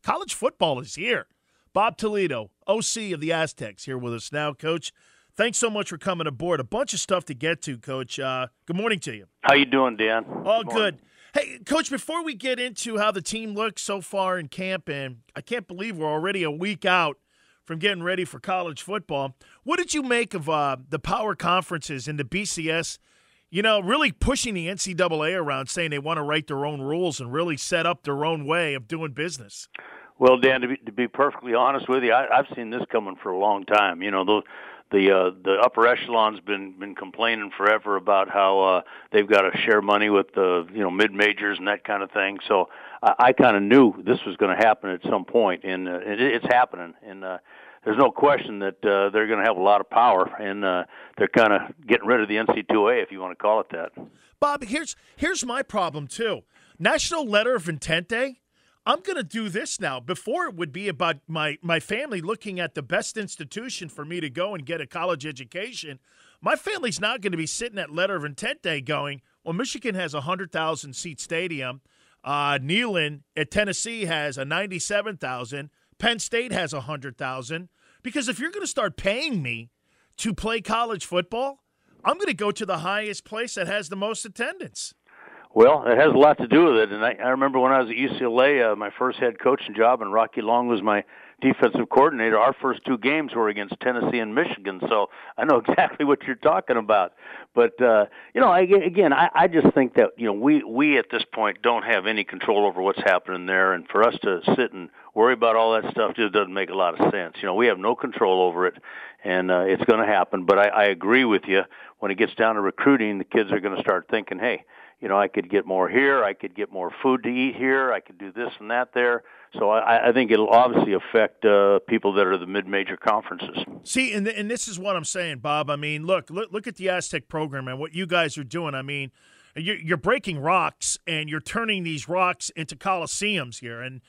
College football is here. Bob Toledo, OC of the Aztecs, here with us now. Coach, thanks so much for coming aboard. A bunch of stuff to get to, Coach. Good morning to you. How you doing, Dan? All good. Hey, Coach, before we get into how the team looks so far in camp, and I can't believe we're already a week out from getting ready for college football, what did you make of the power conferences and the BCS, really pushing the NCAA around, saying they want to write their own rules and really set up their own way of doing business? Well, Dan, to be perfectly honest with you, I've seen this coming for a long time. The upper echelon's been complaining forever about how they've got to share money with the mid majors and that kind of thing. So I kind of knew this was going to happen at some point, and it's happening. And there's no question that they're going to have a lot of power, and they're kind of getting rid of the NC2A, if you want to call it that. Bob, here's my problem too. National Letter of Intent Day. I'm going to do this now. Before it would be about my family looking at the best institution for me to go and get a college education. My family's not going to be sitting at Letter of Intent Day going, well, Michigan has a 100,000-seat stadium. Neyland at Tennessee has a 97,000. Penn State has 100,000. Because if you're going to start paying me to play college football, I'm going to go to the highest place that has the most attendance. Well, it has a lot to do with it, and I remember when I was at UCLA, my first head coaching job, and Rocky Long was my defensive coordinator. Our first two games were against Tennessee and Michigan, so I know exactly what you're talking about. But I just think that we at this point don't have any control over what's happening there, and for us to sit and worry about all that stuff just doesn't make a lot of sense. We have no control over it, and it's going to happen. But I agree with you. When it gets down to recruiting, the kids are going to start thinking, hey, I could get more here. I could get more food to eat here. I could do this and that there. So I think it'll obviously affect people that are the mid-major conferences. See, and this is what I'm saying, Bob. I mean, look at the Aztec program and what you guys are doing. I mean, you're breaking rocks and you're turning these rocks into coliseums here. And,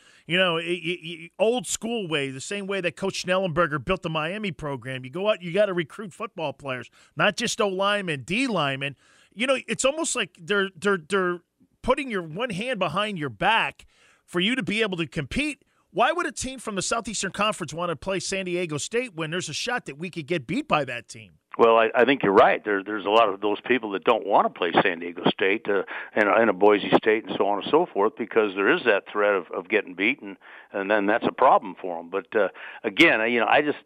old school way, the same way that Coach Schnellenberger built the Miami program. You go out, you got to recruit football players, not just O-linemen, D-linemen. It's almost like they're putting your one hand behind your back for you to be able to compete. Why would a team from the Southeastern Conference want to play San Diego State when there's a shot that we could get beat by that team? Well, I think you're right. There's a lot of those people that don't want to play San Diego State and a Boise State and so on and so forth because there is that threat of getting beaten, and then that's a problem for them. But again, I just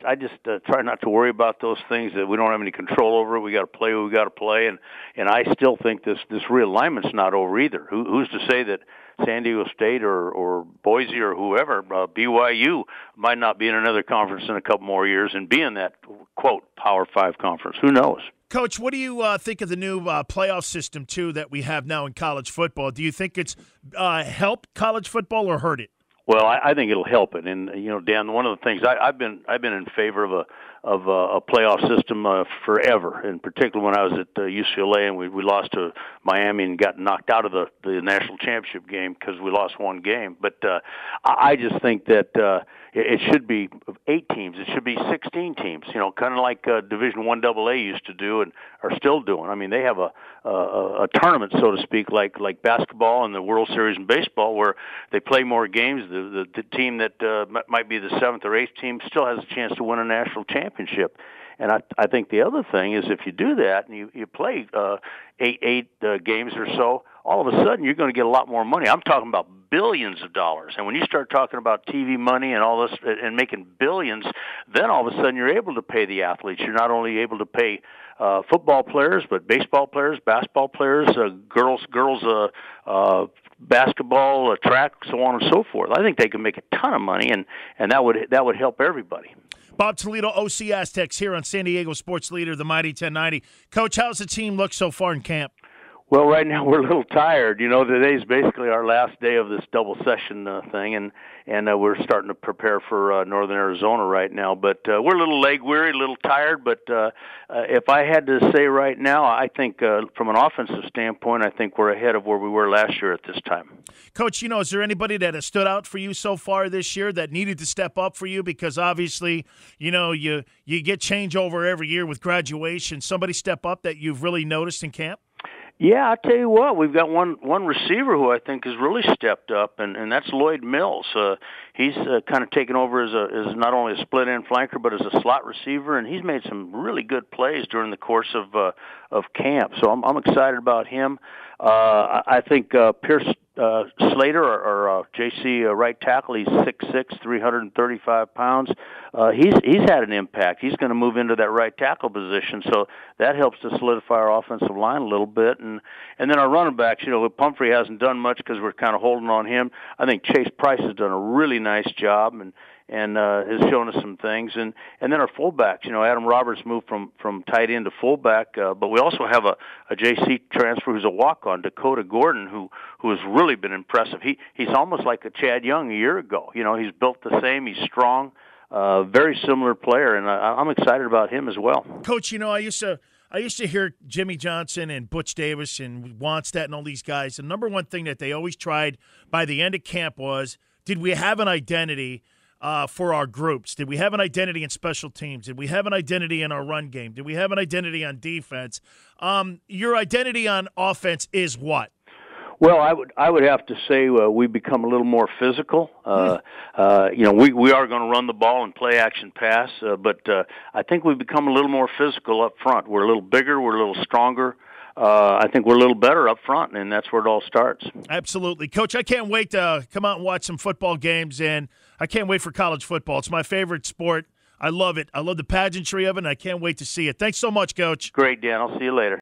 try not to worry about those things that we don't have any control over. We got to play what we got to play, and I still think this realignment's not over either. Who's to say that San Diego State or Boise or whoever, BYU, might not be in another conference in a couple more years and be in that, quote, Power 5 conference. Who knows? Coach, what do you think of the new playoff system, too, that we have now in college football? Do you think it's helped college football or hurt it? Well, I think it'll help it. And, Dan, one of the things I've been in favor of a playoff system forever, in particular when I was at UCLA and we lost to Miami and got knocked out of the national championship game because we lost one game. But I just think that it should be 8 teams. It should be 16 teams, kind of like Division I AA used to do and are still doing. I mean, they have a tournament, so to speak, like basketball and the World Series in baseball where they play more games. The team that might be the 7th or 8th team still has a chance to win a national championship. And I think the other thing is if you do that and you play eight games or so, all of a sudden you're going to get a lot more money. I'm talking about billions of dollars. And when you start talking about TV money and all this and making billions, then all of a sudden you're able to pay the athletes. You're not only able to pay football players, but baseball players, basketball players, girls basketball, track, so on and so forth. I think they can make a ton of money, and that would help everybody. Bob Toledo, OC Aztecs, here on San Diego Sports Leader, the Mighty 1090. Coach, how's the team look so far in camp? Well, right now we're a little tired. Today's basically our last day of this double session thing, and we're starting to prepare for Northern Arizona right now. But we're a little leg weary, a little tired. But if I had to say right now, I think from an offensive standpoint, I think we're ahead of where we were last year at this time. Coach, is there anybody that has stood out for you so far this year that needed to step up for you? Because obviously, you get changeover every year with graduation. Somebody step up that you've really noticed in camp? Yeah, I tell you what, we've got one receiver who I think has really stepped up, and that's Lloyd Mills. He's kind of taken over as not only a split end flanker but as a slot receiver, and he's made some really good plays during the course of camp. So I'm excited about him. I think Pierce Slater, or JC right tackle, he's 6'6", 335 pounds. He's had an impact. He's going to move into that right tackle position, so that helps to solidify our offensive line a little bit. And then our running backs, Pumphrey hasn't done much because we're kind of holding on him. I think Chase Price has done a really nice job and has shown us some things. And then our fullbacks, Adam Roberts moved from tight end to fullback, but we also have a JC transfer who's a walk-on, Dakota Gordon, who has really been impressive. He's almost like a Chad Young a year ago. He's built the same. He's strong, very similar player, and I'm excited about him as well. Coach, I used to hear Jimmy Johnson and Butch Davis and Wannstedt and all these guys. The number one thing that they always tried by the end of camp was, did we have an identity for our groups? Did we have an identity in special teams? Did we have an identity in our run game? Did we have an identity on defense? Your identity on offense is what? Well, I would have to say we become a little more physical. We are going to run the ball and play action pass, but I think we've become a little more physical up front. We're a little bigger. We're a little stronger. I think we're a little better up front, and that's where it all starts. Absolutely. Coach, I can't wait to come out and watch some football games, and I can't wait for college football. It's my favorite sport. I love it. I love the pageantry of it, and I can't wait to see it. Thanks so much, Coach. Great, Dan. I'll see you later.